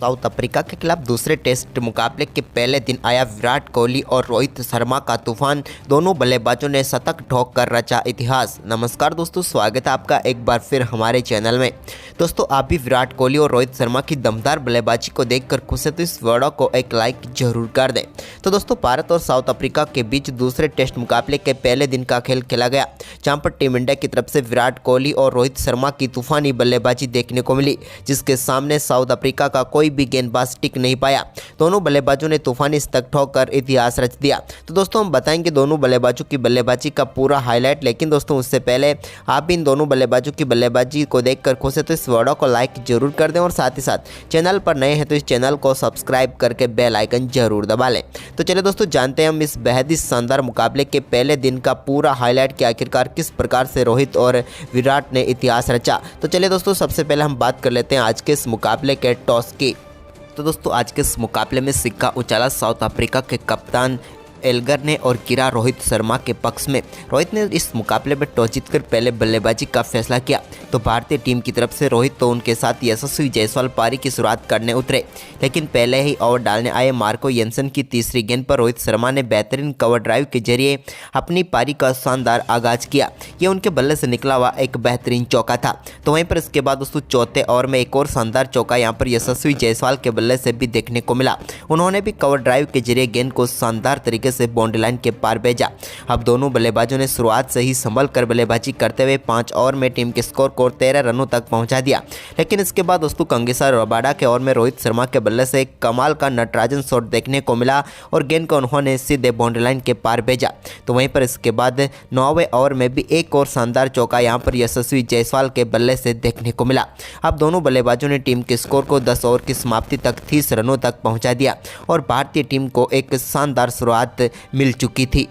South Africa के खिलाफ दूसरे टेस्ट मुकाबले के पहले दिन आया विराट कोहली और रोहित शर्मा का तूफान। दोनों बल्लेबाजों ने शतक ठोक कर रचा इतिहास। नमस्कार दोस्तों, स्वागत है आपका एक बार फिर हमारे चैनल में। दोस्तों, आप भी विराट कोहली और रोहित शर्मा की दमदार बल्लेबाजी को देखकर खुश है तो इस वीडियो को एक लाइक जरूर कर दें। तो दोस्तों, भारत और साउथ अफ्रीका के बीच दूसरे टेस्ट मुकाबले के पहले दिन का खेल खेला गया, जहां पर टीम इंडिया की तरफ से विराट कोहली और रोहित शर्मा की तूफानी बल्लेबाजी देखने को मिली, जिसके सामने साउथ अफ्रीका का कोई भी गेंदबाज टिक नहीं पाया। दोनों बल्लेबाजों ने तूफानी शतक ठोककर इतिहास रच दिया। तो दोस्तों, हम बताएंगे दोनों बल्लेबाजों की बल्लेबाजी का पूरा हाईलाइट, लेकिन दोस्तों उससे पहले आप भी इन दोनों बल्लेबाजों की बल्लेबाजी को देखकर खुश है तो इस वीडियो को लाइक जरूर कर दें और साथ ही साथ चैनल पर नए हैं तो इस चैनल को सब्सक्राइब करके बेल आइकन जरूर दबा लें। तो चलिए दोस्तों, जानते हैं हम इस बेहद ही शानदार मुकाबले के पहले दिन का पूरा हाईलाइट कि आखिरकार किस प्रकार से रोहित और विराट ने इतिहास रचा। तो चलिए दोस्तों, सबसे पहले हम बात कर लेते हैं आज के इस मुकाबले के टॉस की। तो दोस्तों, आज के इस मुकाबले में सिक्का उछाला साउथ अफ्रीका के कप्तान एल्गर ने और गिरा रोहित शर्मा के पक्ष में। रोहित ने इस मुकाबले में टॉस जीतकर पहले बल्लेबाजी का फैसला किया, तो भारतीय टीम की तरफ से रोहित तो उनके साथ यशस्वी जायसवाल पारी की शुरुआत करने उतरे, लेकिन पहले ही ओवर डालने आए मार्को येंसन की तीसरी गेंद पर रोहित शर्मा ने बेहतरीन कवर ड्राइव के जरिए अपनी पारी का शानदार आगाज किया। यह उनके बल्ले से निकला हुआ एक बेहतरीन चौका था। तो वहीं पर इसके बाद दोस्तों चौथे ओवर में एक और शानदार चौका यहाँ पर यशस्वी जायसवाल के बल्ले से भी देखने को मिला। उन्होंने भी कवर ड्राइव के जरिए गेंद को शानदार तरीके से बाउंड्री लाइन के पार भेजा। अब दोनों बल्लेबाजों ने शुरुआत से ही संभल कर बल्लेबाजी करते हुए 5 ओवर में टीम के स्कोर को 13 रनों तक पहुंचा दिया। लेकिन इसके बाद दोस्तों कंगीसा रबाडा के ओवर में रोहित शर्मा के बल्ले से एक कमाल का नटराजन शॉट देखने को मिला और गेंद को उन्होंने सीधे बाउंड्री लाइन के पार भेजा। तो वहीं पर इसके बाद 9वें ओवर में भी एक और शानदार चौका यहां पर यशस्वी जायसवाल के बल्ले से देखने को मिला। अब दोनों बल्लेबाजों ने टीम के स्कोर को 10 ओवर की समाप्ति तक 30 रनों तक पहुंचा दिया और भारतीय टीम को एक शानदार शुरुआत मिल चुकी थी।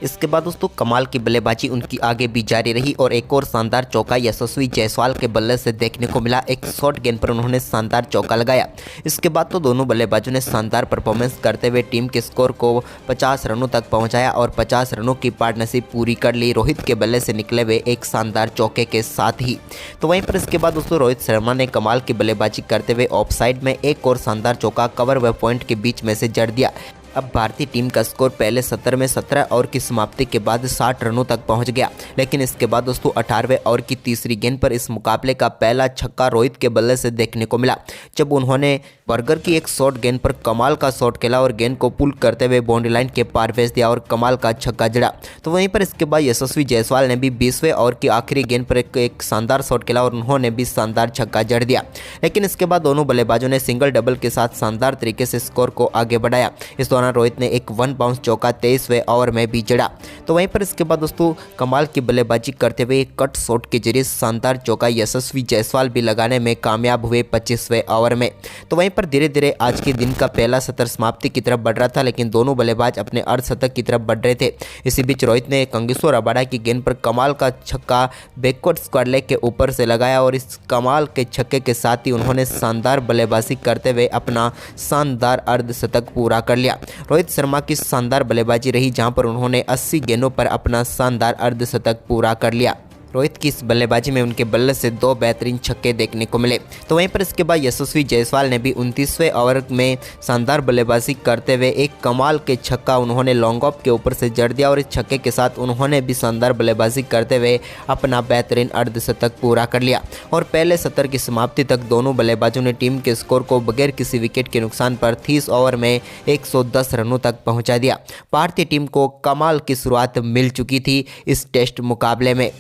इसके बाद दोस्तों कमाल की बल्लेबाजी उनकी आगे भी जारी रही और एक और शानदार चौका यशस्वी जायसवाल के बल्ले से देखने को मिला। एक शॉर्ट गेंद पर उन्होंने शानदार चौका लगाया। इसके बाद तो दोनों बल्लेबाजों ने शानदार परफॉर्मेंस करते हुए टीम के स्कोर को 50 रनों तक पहुंचाया और 50 रनों की पार्टनरशिप पूरी कर ली रोहित के बल्ले से निकले हुए एक शानदार चौके के साथ ही। तो वहीं पर इसके बाद दोस्तों रोहित शर्मा ने कमाल की बल्लेबाजी करते हुए ऑफ साइड में एक और शानदार चौका कवर व पॉइंट के बीच में से जड़ दिया। अब भारतीय टीम का स्कोर पहले 17 में 17 ओवर की समाप्ति के बाद 60 रनों तक पहुंच गया। लेकिन इसके बाद दोस्तों 18वें ओवर की तीसरी गेंद पर इस मुकाबले का पहला छक्का रोहित के बल्ले से देखने को मिला, जब उन्होंने बर्गर की एक शॉर्ट गेंद पर कमाल का शॉट खेला और गेंद को पुल करते हुए बाउंड्री लाइन के पार भेज दिया और कमाल का छक्का जड़ा। तो वहीं पर इसके बाद यशस्वी जायसवाल ने भी 20वें ओवर की आखिरी गेंद पर एक शानदार शॉट खेला और उन्होंने भी शानदार छक्का जड़ दिया। लेकिन इसके बाद दोनों बल्लेबाजों ने सिंगल डबल के साथ शानदार तरीके से स्कोर को आगे बढ़ाया। इस दौरान रोहित ने एक 1 बाउंस चौका 23वें ओवर में भी जड़ा। तो वहीं पर इसके बाद दोस्तों कमाल की बल्लेबाजी करते हुए कट शॉट के जरिए शानदार चौका यशस्वी जायसवाल भी लगाने में कामयाब हुए 25वें ओवर में। तो वहीं पर धीरे धीरे आज के दिन का पहला सत्र समाप्ति की तरफ बढ़ रहा था, लेकिन दोनों बल्लेबाज अपने अर्धशतक की तरफ बढ़ रहे थे। इसी बीच रोहित ने कंगीसा रबाडा की गेंद पर कमाल का छक्का बैकवर्ड स्क्वायर लेग के ऊपर से लगाया और इस कमाल के छक्के के साथ ही उन्होंने शानदार बल्लेबाजी करते हुए अपना शानदार अर्धशतक पूरा कर लिया। रोहित शर्मा की शानदार बल्लेबाजी रही, जहां पर उन्होंने 80 गेंदों पर अपना शानदार अर्धशतक पूरा कर लिया। रोहित की इस बल्लेबाजी में उनके बल्ले से 2 बेहतरीन छक्के देखने को मिले। तो वहीं पर इसके बाद यशस्वी जायसवाल ने भी 29वें ओवर में शानदार बल्लेबाजी करते हुए एक कमाल के छक्का उन्होंने लॉन्ग ऑफ के ऊपर से जड़ दिया और इस छक्के के साथ उन्होंने भी शानदार बल्लेबाजी करते हुए अपना बेहतरीन अर्धशतक पूरा कर लिया और पहले सत्र की समाप्ति तक दोनों बल्लेबाजों ने टीम के स्कोर को बगैर किसी विकेट के नुकसान पर 30 ओवर में 110 रनों तक पहुँचा दिया। भारतीय टीम को कमाल की शुरुआत मिल चुकी थी इस टेस्ट मुकाबले में।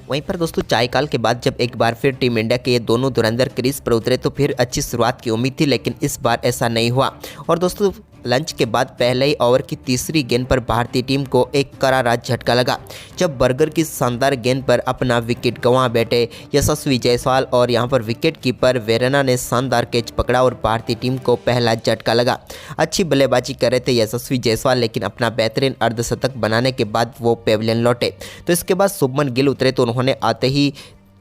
वहीं पर दोस्तों चायकाल के बाद जब एक बार फिर टीम इंडिया के ये दोनों धुरंधर क्रीज पर उतरे तो फिर अच्छी शुरुआत की उम्मीद थी, लेकिन इस बार ऐसा नहीं हुआ। और दोस्तों लंच के बाद पहले ही ओवर की तीसरी गेंद पर भारतीय टीम को एक करारा झटका लगा, जब बर्गर की शानदार गेंद पर अपना विकेट गंवा बैठे यशस्वी जायसवाल और यहां पर विकेट कीपर वेरेना ने शानदार कैच पकड़ा और भारतीय टीम को पहला झटका लगा। अच्छी बल्लेबाजी कर रहे थे यशस्वी जायसवाल, लेकिन अपना बेहतरीन अर्धशतक बनाने के बाद वो पेविलियन लौटे। तो इसके बाद शुभमन गिल उतरे तो उन्होंने आते ही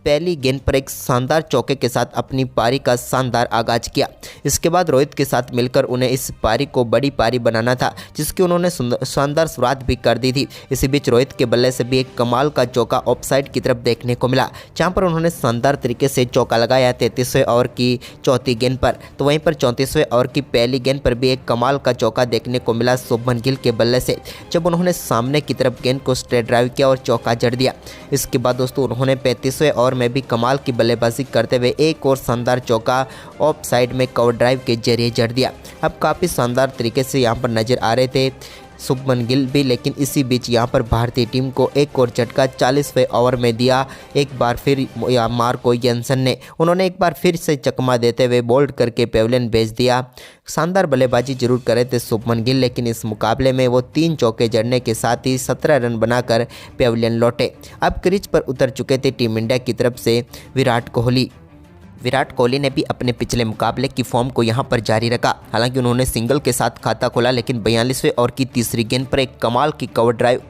पहली गेंद पर एक शानदार चौके के साथ अपनी पारी का शानदार आगाज किया। इसके बाद रोहित के साथ मिलकर उन्हें इस पारी को बड़ी पारी बनाना था, जिसकी उन्होंने शानदार शुरुआत भी कर दी थी। इसी बीच रोहित के बल्ले से भी एक कमाल का चौका ऑफसाइड की तरफ देखने को मिला, जहां पर उन्होंने शानदार तरीके से चौका लगाया 33वें ओवर की चौथी गेंद पर। तो वहीं पर 34वें ओवर की पहली गेंद पर भी एक कमाल का चौका देखने को मिला शुभमन गिल के बल्ले से, जब उन्होंने सामने की तरफ गेंद को स्ट्रेट ड्राइव किया और चौका जड़ दिया। इसके बाद दोस्तों उन्होंने 35वें ओवर में भी कमाल की बल्लेबाजी करते हुए एक और शानदार चौका ऑफ साइड में कवर ड्राइव के जरिए जड़ दिया। अब काफ़ी शानदार तरीके से यहाँ पर नजर आ रहे थे शुभमन गिल भी, लेकिन इसी बीच यहाँ पर भारतीय टीम को एक और झटका 40वें ओवर में दिया। एक बार फिर मार्को यंसन ने उन्होंने एक बार फिर से चकमा देते हुए बोल्ड करके पेविलियन भेज दिया। शानदार बल्लेबाजी जरूर करे थे शुभमन गिल, लेकिन इस मुकाबले में वो 3 चौके जड़ने के साथ ही 17 रन बनाकर पेविलियन लौटे। अब क्रीज पर उतर चुके थे टीम इंडिया की तरफ से विराट कोहली। विराट कोहली ने भी अपने पिछले मुकाबले की फॉर्म को यहां पर जारी रखा। हालांकि उन्होंने सिंगल के साथ खाता खोला, लेकिन 42वें ओवर की तीसरी गेंद पर एक कमाल की कवर ड्राइव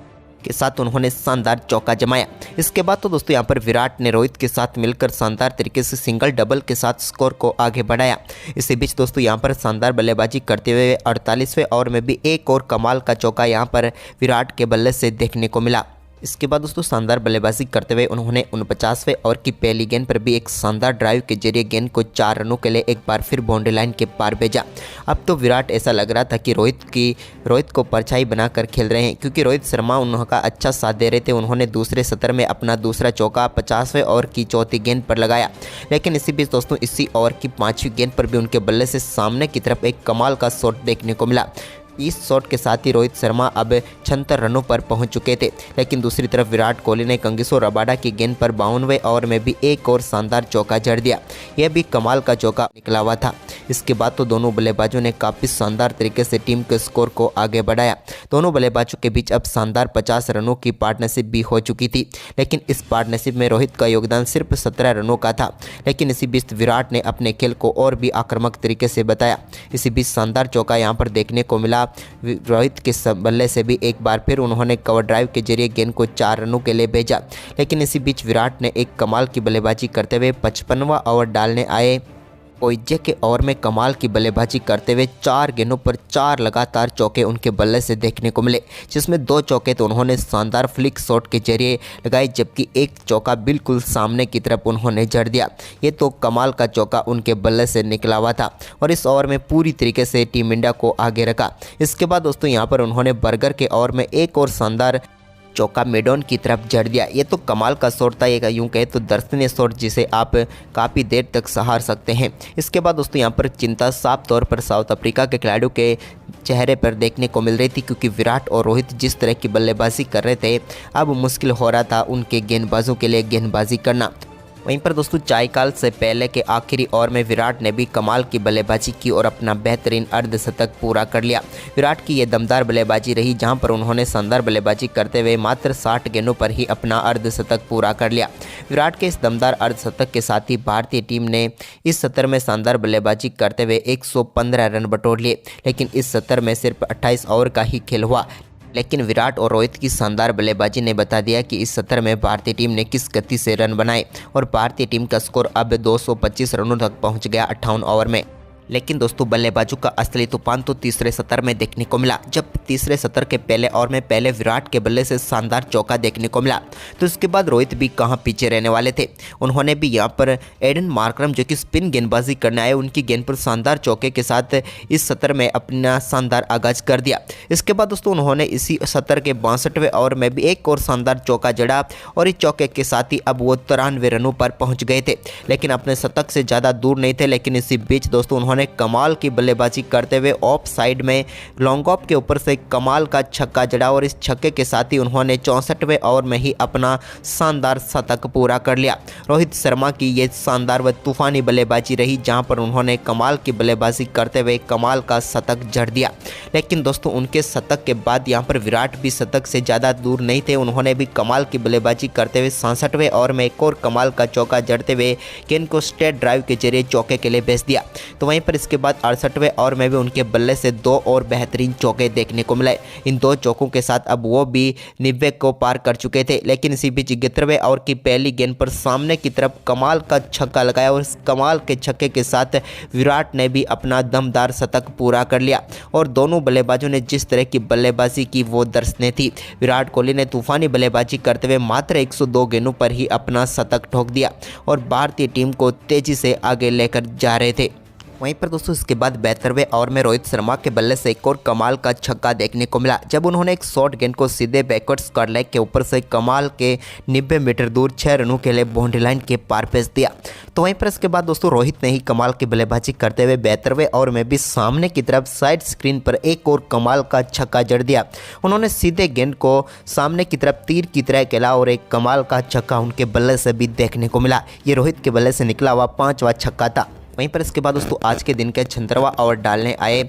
के साथ उन्होंने शानदार चौका जमाया। इसके बाद तो दोस्तों यहां पर विराट ने रोहित के साथ मिलकर शानदार तरीके से सिंगल डबल के साथ स्कोर को आगे बढ़ाया। इसी बीच दोस्तों यहां पर शानदार बल्लेबाजी करते हुए 48वें ओवर में भी एक और कमाल का चौका यहां पर विराट के बल्ले से देखने को मिला। इसके बाद दोस्तों शानदार बल्लेबाजी करते हुए उन्होंने 49वें ओवर की पहली गेंद पर भी एक शानदार ड्राइव के जरिए गेंद को 4 रनों के लिए एक बार फिर बाउंड्री लाइन के पार भेजा। अब तो विराट ऐसा लग रहा था कि रोहित को परछाई बनाकर खेल रहे हैं, क्योंकि रोहित शर्मा उनका अच्छा साथ दे रहे थे। उन्होंने दूसरे सत्र में अपना दूसरा चौका 50वें ओवर की चौथी गेंद पर लगाया, लेकिन इसी बीच दोस्तों इसी ओवर की 5वीं गेंद पर भी उनके बल्ले से सामने की तरफ एक कमाल का शॉट देखने को मिला। इस शॉट के साथ ही रोहित शर्मा अब 76 रनों पर पहुंच चुके थे, लेकिन दूसरी तरफ विराट कोहली ने कंगिसो रबाडा की गेंद पर 52वें ओवर में भी एक और शानदार चौका जड़ दिया। यह भी कमाल का चौका निकला हुआ था। इसके बाद तो दोनों बल्लेबाजों ने काफ़ी शानदार तरीके से टीम के स्कोर को आगे बढ़ाया। दोनों बल्लेबाजों के बीच अब शानदार 50 रनों की पार्टनरशिप भी हो चुकी थी, लेकिन इस पार्टनरशिप में रोहित का योगदान सिर्फ 17 रनों का था। लेकिन इसी बीच विराट ने अपने खेल को और भी आक्रामक तरीके से बताया। इसी बीच शानदार चौका यहाँ पर देखने को मिला। रोहित के बल्ले से भी एक बार फिर उन्होंने कवर ड्राइव के जरिए गेंद को 4 रनों के लिए भेजा। लेकिन इसी बीच विराट ने एक कमाल की बल्लेबाजी करते हुए 55वां ओवर डालने आए। ओइजे के ओवर में कमाल की बल्लेबाजी करते हुए 4 गेंदों पर 4 लगातार चौके उनके बल्ले से देखने को मिले, जिसमें 2 चौके तो उन्होंने शानदार फ्लिक शॉट के जरिए लगाए, जबकि एक चौका बिल्कुल सामने की तरफ उन्होंने जड़ दिया। ये तो कमाल का चौका उनके बल्ले से निकला हुआ था और इस ओवर में पूरी तरीके से टीम इंडिया को आगे रखा। इसके बाद दोस्तों यहाँ पर उन्होंने बर्गर के ओवर में एक और शानदार चौका मेडॉन की तरफ जड़ दिया। ये तो कमाल का शॉट था, ये यूँ कहे तो दर्शनीय शॉट जिसे आप काफ़ी देर तक सहार सकते हैं। इसके बाद दोस्तों यहाँ पर चिंता साफ तौर पर साउथ अफ्रीका के खिलाड़ियों के चेहरे पर देखने को मिल रही थी, क्योंकि विराट और रोहित जिस तरह की बल्लेबाजी कर रहे थे, अब मुश्किल हो रहा था उनके गेंदबाजों के लिए गेंदबाजी करना। वहीं पर दोस्तों चायकाल से पहले के आखिरी ओवर में विराट ने भी कमाल की बल्लेबाजी की और अपना बेहतरीन अर्धशतक पूरा कर लिया। विराट की ये दमदार बल्लेबाजी रही, जहां पर उन्होंने शानदार बल्लेबाजी करते हुए मात्र 60 गेंदों पर ही अपना अर्धशतक पूरा कर लिया। विराट के इस दमदार अर्धशतक के साथ ही भारतीय टीम ने इस सत्र में शानदार बल्लेबाजी करते हुए 115 रन बटोर लिए, लेकिन इस सत्र में सिर्फ 28 ओवर का ही खेल हुआ। लेकिन विराट और रोहित की शानदार बल्लेबाजी ने बता दिया कि इस सत्र में भारतीय टीम ने किस गति से रन बनाए और भारतीय टीम का स्कोर अब 225 रनों तक पहुंच गया 58 ओवर में। लेकिन दोस्तों बल्लेबाजों का असली तूफान तो तीसरे सत्र में देखने को मिला, जब तीसरे सत्र के पहले ओवर में पहले विराट के बल्ले से शानदार चौका देखने को मिला। तो इसके बाद रोहित भी कहां पीछे रहने वाले थे। उन्होंने भी यहां पर एडन मार्करम जो कि स्पिन गेंदबाजी करने आए, उनकी गेंद पर शानदार चौके के साथ इस सत्र में अपना शानदार आगाज कर दिया। इसके बाद दोस्तों उन्होंने इसी सत्र के 62वें ओवर में भी एक और शानदार चौका जड़ा और इस चौके के साथ ही अब वो 93 रनों पर पहुँच गए थे, लेकिन अपने शतक से ज़्यादा दूर नहीं थे। लेकिन इसी बीच दोस्तों उन्होंने कमाल की बल्लेबाजी करते हुए ऑफ साइड में लॉन्ग ऑफ के ऊपर से कमाल का छक्का जड़ा और इस छक्के के साथ ही उन्होंने 64वें ओवर में ही अपना शानदार शतक पूरा कर लिया। रोहित शर्मा की ये शानदार व तूफानी बल्लेबाजी रही, जहां पर उन्होंने कमाल की बल्लेबाजी करते हुए कमाल का शतक जड़ दिया। लेकिन दोस्तों उनके शतक के बाद यहां पर विराट भी शतक से ज़्यादा दूर नहीं थे। उन्होंने भी कमाल की बल्लेबाजी करते हुए 67वें ओवर में एक और कमाल का चौका जड़ते हुए गेंद को स्ट्रेट ड्राइव के जरिए चौके के लिए भेज दिया। तो वहीं पर इसके बाद 68वें ओवर में भी उनके बल्ले से 2 और बेहतरीन चौके देखने को मिला। इन 2 चौकों के साथ अब वो भी 90 को पार कर चुके थे, लेकिन इसी बीच 71वें ओवर की पहली गेंद पर सामने की तरफ कमाल का छक्का लगाया और इस कमाल के छक्के के साथ विराट ने भी अपना दमदार शतक पूरा कर लिया। और दोनों बल्लेबाजों ने जिस तरह की बल्लेबाजी की वो दर्शनीय थी। विराट कोहली ने तूफानी बल्लेबाजी करते हुए मात्र 102 गेंदों पर ही अपना शतक ठोक दिया और भारतीय टीम को तेजी से आगे लेकर जा रहे थे। वहीं पर दोस्तों इसके बाद 72वें ओवर में रोहित शर्मा के बल्ले से एक और कमाल का छक्का देखने को मिला, जब उन्होंने एक शॉर्ट गेंद को सीधे बैकवर्ड स्क्वायर लेग के ऊपर से कमाल के 90 मीटर दूर 6 रनों के लिए बाउंड्री लाइन के पार भेज दिया। तो वहीं पर इसके बाद दोस्तों रोहित ने ही कमाल की बल्लेबाजी करते हुए 72वें ओवर में भी सामने की तरफ साइड स्क्रीन पर एक और कमाल का छक्का जड़ दिया। उन्होंने सीधे गेंद को सामने की तरफ तीर की तरह खेला और एक कमाल का छक्का उनके बल्ले से भी देखने को मिला। ये रोहित के बल्ले से निकला हुआ 5वां छक्का था। वहीं पर इसके बाद दोस्तों आज के दिन के 76वां ओवर डालने आए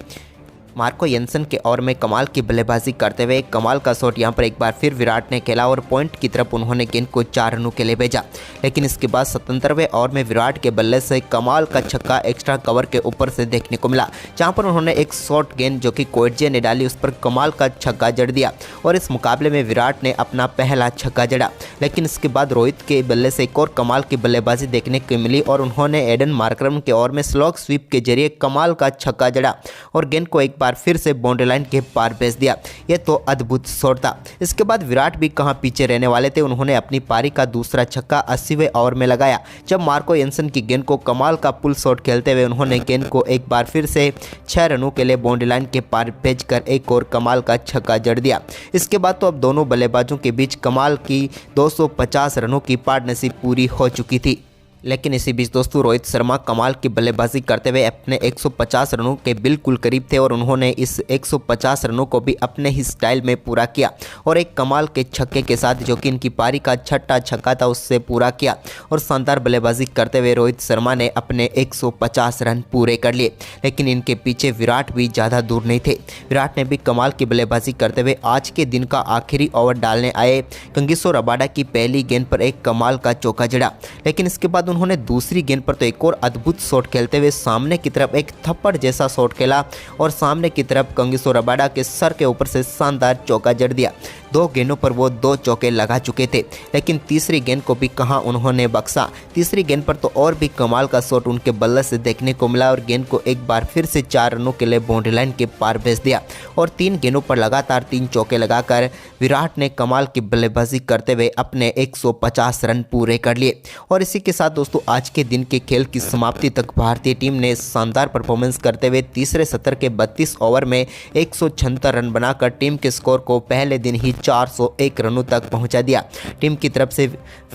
मार्को येंसन के ओवर में कमाल की बल्लेबाजी करते हुए कमाल का शॉट यहां पर एक बार फिर विराट ने खेला और पॉइंट की तरफ उन्होंने गेंद को 4 रनों के लिए भेजा। लेकिन इसके बाद 77वें ओवर में विराट के बल्ले से कमाल का छक्का एक्स्ट्रा कवर के ऊपर से देखने को मिला, जहां पर उन्होंने एक शॉर्ट गेंद जो कि कोएटजे ने डाली उस पर कमाल का छक्का जड़ दिया और इस मुकाबले में विराट ने अपना पहला छक्का जड़ा। लेकिन इसके बाद रोहित के बल्ले से एक और कमाल की बल्लेबाजी देखने को मिली और उन्होंने एडन मार्करम के ओवर में स्लॉग स्वीप के जरिए कमाल का छक्का जड़ा और गेंद को एक बार फिर से बाउंड्री लाइन के पार भेज दिया। यह तो अद्भुत शॉट था। इसके बाद विराट भी कहां पीछे रहने वाले थे, उन्होंने अपनी पारी का दूसरा छक्का 80वें ओवर में लगाया, जब मार्को येंसन की गेंद को कमाल का पुल शॉट खेलते हुए उन्होंने गेंद को एक बार फिर से 6 रनों के लिए बाउंड्री लाइन के पार भेजकर एक और कमाल का छक्का जड़ दिया। इसके बाद तो अब दोनों बल्लेबाजों के बीच कमाल की 250 रनों की पार्टनरशिप पूरी हो चुकी थी। लेकिन इसी बीच दोस्तों रोहित शर्मा कमाल की बल्लेबाजी करते हुए अपने 150 रनों के बिल्कुल करीब थे और उन्होंने इस 150 रनों को भी अपने ही स्टाइल में पूरा किया और एक कमाल के छक्के के साथ जो कि इनकी पारी का 6ठा छक्का था उससे पूरा किया और शानदार बल्लेबाजी करते हुए रोहित शर्मा ने अपने 150 रन पूरे कर लिए। लेकिन इनके पीछे विराट भी ज़्यादा दूर नहीं थे। विराट ने भी कमाल की बल्लेबाजी करते हुए आज के दिन का आखिरी ओवर डालने आए कंगिसो रबाडा की पहली गेंद पर एक कमाल का चौका जड़ा। लेकिन इसके बाद उन्होंने दूसरी गेंद पर तो एक और अद्भुत शॉट खेलते हुए सामने की तरफ एक थप्पड़ जैसा शॉट खेला और सामने की तरफ कंगिसो रबाडा के सर के ऊपर से शानदार चौका जड़ दिया। 2 गेंदों पर वो 2 चौके लगा चुके थे, लेकिन तीसरी गेंद को भी कहां उन्होंने बख्शा। तीसरी गेंद पर तो और भी कमाल का शॉट उनके बल्ले से देखने को मिला और गेंद को एक बार फिर से 4 रनों के लिए बाउंड्री लाइन के पार भेज दिया और 3 गेंदों पर लगातार 3 चौके लगाकर विराट ने कमाल की बल्लेबाजी करते हुए अपने 150 रन पूरे कर लिए। और इसी के साथ दोस्तों आज के दिन के खेल की समाप्ति तक भारतीय टीम ने शानदार परफॉर्मेंस करते हुए तीसरे सत्र के 32 ओवर में 176 रन बनाकर टीम के स्कोर को पहले दिन ही 401 रनों तक पहुंचा दिया। टीम की तरफ से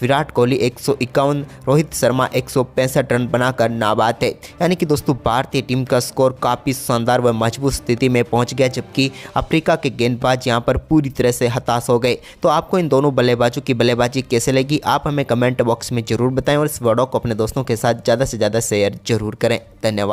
विराट कोहली 151, रोहित शर्मा 165 रन बनाकर नाबाद है। यानी कि दोस्तों भारतीय टीम का स्कोर काफ़ी शानदार व मजबूत स्थिति में पहुंच गया, जबकि अफ्रीका के गेंदबाज यहां पर पूरी तरह से हताश हो गए। तो आपको इन दोनों बल्लेबाजों की बल्लेबाजी कैसे लगी, आप हमें कमेंट बॉक्स में जरूर बताएं और इस वीडियो को अपने दोस्तों के साथ ज़्यादा से ज़्यादा शेयर जरूर करें। धन्यवाद।